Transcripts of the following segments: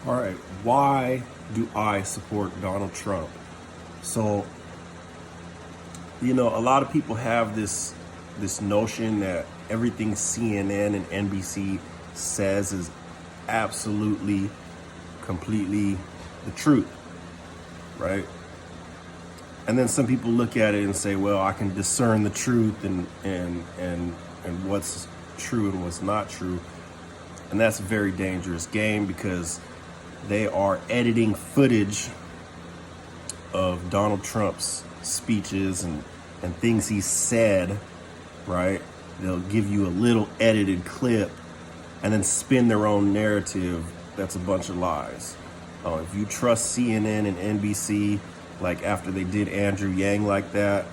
All right, why do I support Donald Trump? So, a lot of people have this notion that everything CNN and NBC says is absolutely, completely the truth, right? And then some people look at it and say, well, I can discern the truth and what's true and what's not true. And that's a very dangerous game because they are editing footage of Donald Trump's speeches and things he said, right? They'll give you a little edited clip and then spin their own narrative. That's a bunch of lies. If you trust CNN and NBC, like after they did Andrew Yang like that,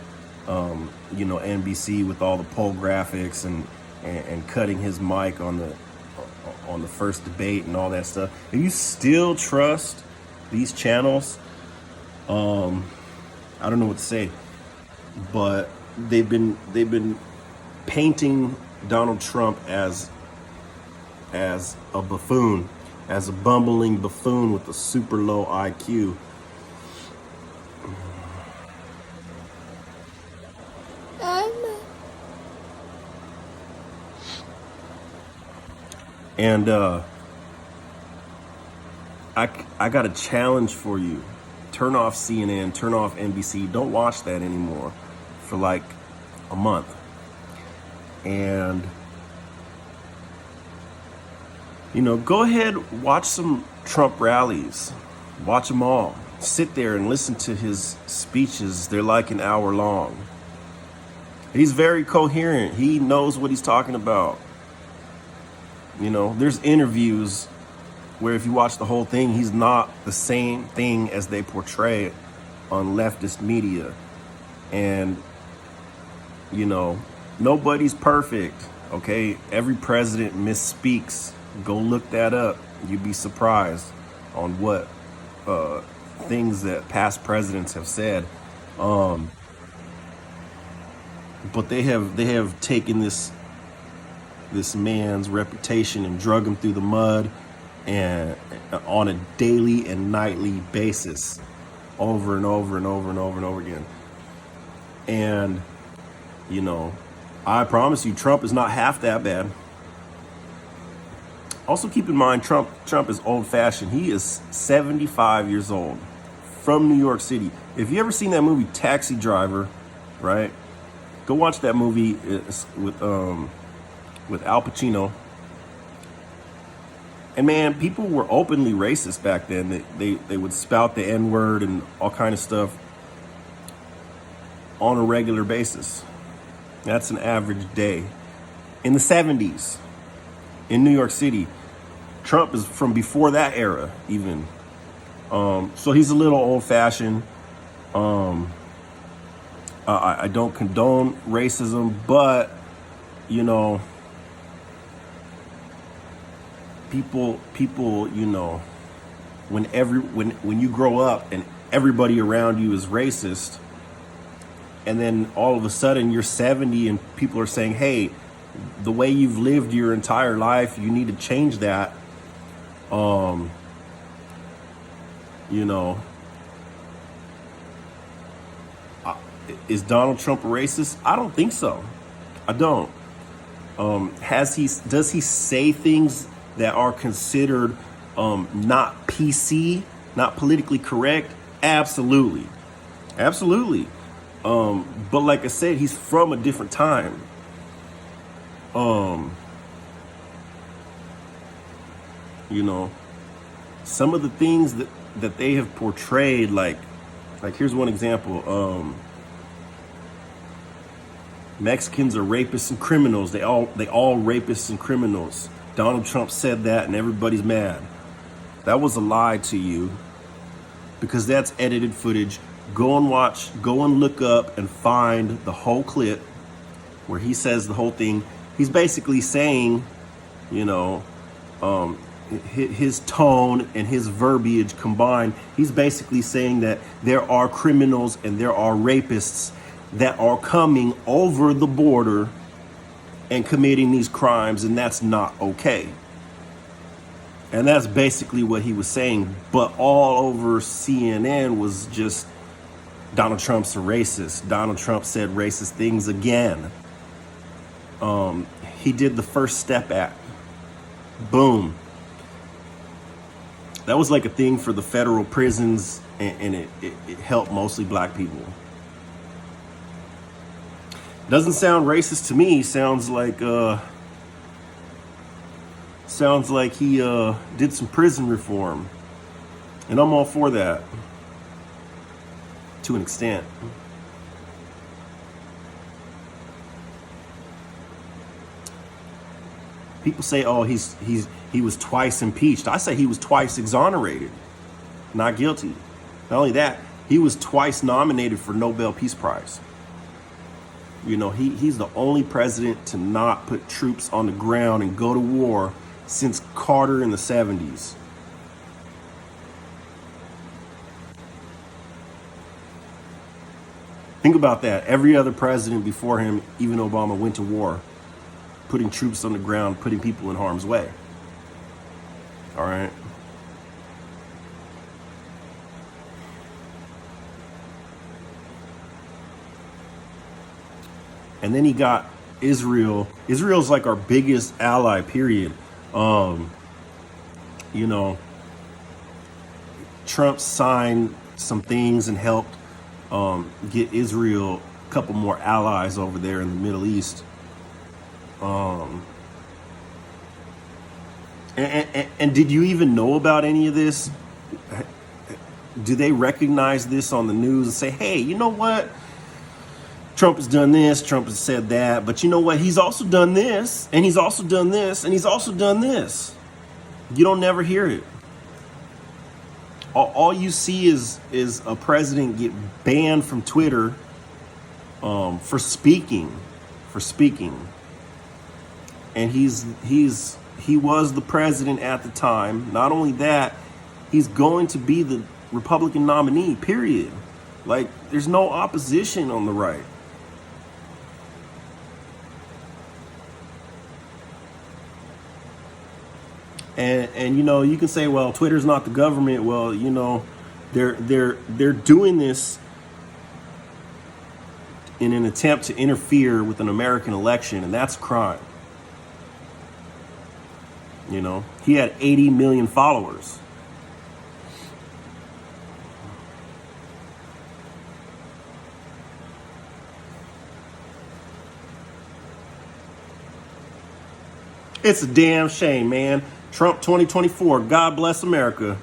NBC with all the poll graphics and cutting his mic on the first debate and all that stuff. If you still trust these channels, I don't know what to say, but they've been painting Donald Trump as a buffoon, as a bumbling buffoon with a super low IQ. And I got a challenge for you. Turn off CNN, turn off NBC. Don't watch that anymore for like a month. And, go ahead, watch some Trump rallies. Watch them all. Sit there and listen to his speeches. They're like an hour long. He's very coherent. He knows what he's talking about. There's interviews where if you watch the whole thing, he's not the same thing as they portray it on leftist media. And, nobody's perfect, okay? Every president misspeaks. Go look that up. You'd be surprised on what things that past presidents have said. But they have taken this man's reputation and drug him through the mud and on a daily and nightly basis over and over and over and over and over again. And, I promise you, Trump is not half that bad. Also keep in mind, Trump is old fashioned. He is 75 years old from New York City. If you ever seen that movie Taxi Driver, right? Go watch that movie with Al Pacino. And man, people were openly racist back then. They would spout the N-word and all kind of stuff on a regular basis. That's an average day. In the 70s, in New York City, Trump is from before that era even. So he's a little old-fashioned. I don't condone racism, but, people, when you grow up and everybody around you is racist, and then all of a sudden you're 70 and people are saying, hey, the way you've lived your entire life, you need to change that. Is Donald Trump a racist? I don't think so. I don't. Does he say things that are considered not PC, not politically correct? Absolutely. But like I said, he's from a different time. Some of the things that they have portrayed, like here's one example. Mexicans are rapists and criminals. They all rapists and criminals. Donald Trump said that and everybody's mad. That was a lie to you because that's edited footage. Go and look up and find the whole clip where he says the whole thing. He's basically saying, his tone and his verbiage combined, he's basically saying that there are criminals and there are rapists that are coming over the border and committing these crimes, and that's not okay. And that's basically what he was saying. But all over CNN was just Donald Trump's a racist. Donald Trump said racist things again. He did the First Step Act. Boom. That was like a thing for the federal prisons, and it helped mostly black people. Doesn't sound racist to me. Sounds like he did some prison reform, and I'm all for that to an extent. People say, "Oh, he was twice impeached." I say he was twice exonerated, not guilty. Not only that, he was twice nominated for Nobel Peace Prize. You know, he's the only president to not put troops on the ground and go to war since Carter in the 70s. Think about that. Every other president before him, even Obama, went to war, putting troops on the ground, putting people in harm's way. All right. And then he got Israel. Israel's like our biggest ally, period. You know, Trump signed some things and helped get Israel a couple more allies over there in the Middle East. And did you even know about any of this? Do they recognize this on the news and say, hey, you know what? Trump has done this, Trump has said that, but you know what? He's also done this, and he's also done this, and he's also done this. You don't never hear it. All you see is a president get banned from Twitter for speaking. And he was the president at the time. Not only that, he's going to be the Republican nominee, period. Like, there's no opposition on the right. And you know, you can say, well, Twitter's not the government. Well, you know, they're doing this in an attempt to interfere with an American election, and that's a crime. You know, he had 80 million followers. It's a damn shame, man. Trump 2024. God bless America.